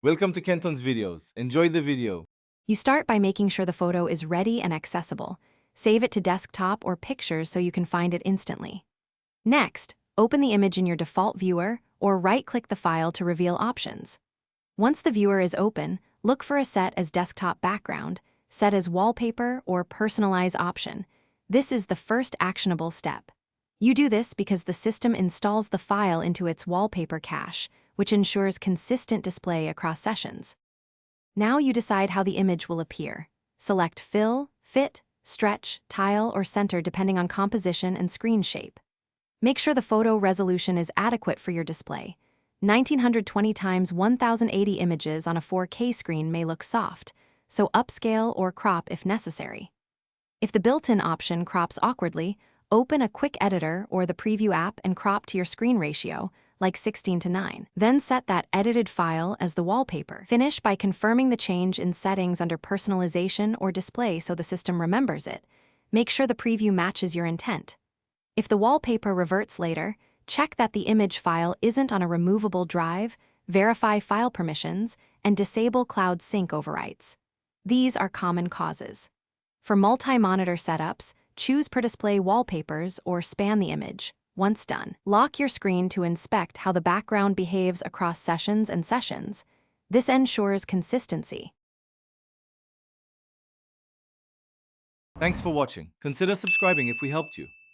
Welcome to Kenton's videos. Enjoy the video. You start by making sure the photo is ready and accessible. Save it to desktop or pictures so you can find it instantly. Next, open the image in your default viewer or right-click the file to reveal options. Once the viewer is open, look for a Set as Desktop Background, Set as Wallpaper, or Personalize option. This is the first actionable step. You do this because the system installs the file into its wallpaper cache, which ensures consistent display across sessions. Now you decide how the image will appear. Select Fill, Fit, Stretch, Tile, or Center depending on composition and screen shape. Make sure the photo resolution is adequate for your display. 1920 x 1080 images on a 4K screen may look soft, so upscale or crop if necessary. If the built-in option crops awkwardly, open a quick editor or the preview app and crop to your screen ratio, like 16:9. Then set that edited file as the wallpaper. Finish by confirming the change in settings under personalization or display so the system remembers it. Make sure the preview matches your intent. If the wallpaper reverts later, check that the image file isn't on a removable drive, verify file permissions, and disable Cloud Sync overwrites. These are common causes. For multi-monitor setups, choose per display wallpapers or span the image. Once done, lock your screen to inspect how the background behaves across sessions and sessions. This ensures consistency. Thanks for watching. Consider subscribing if we helped you.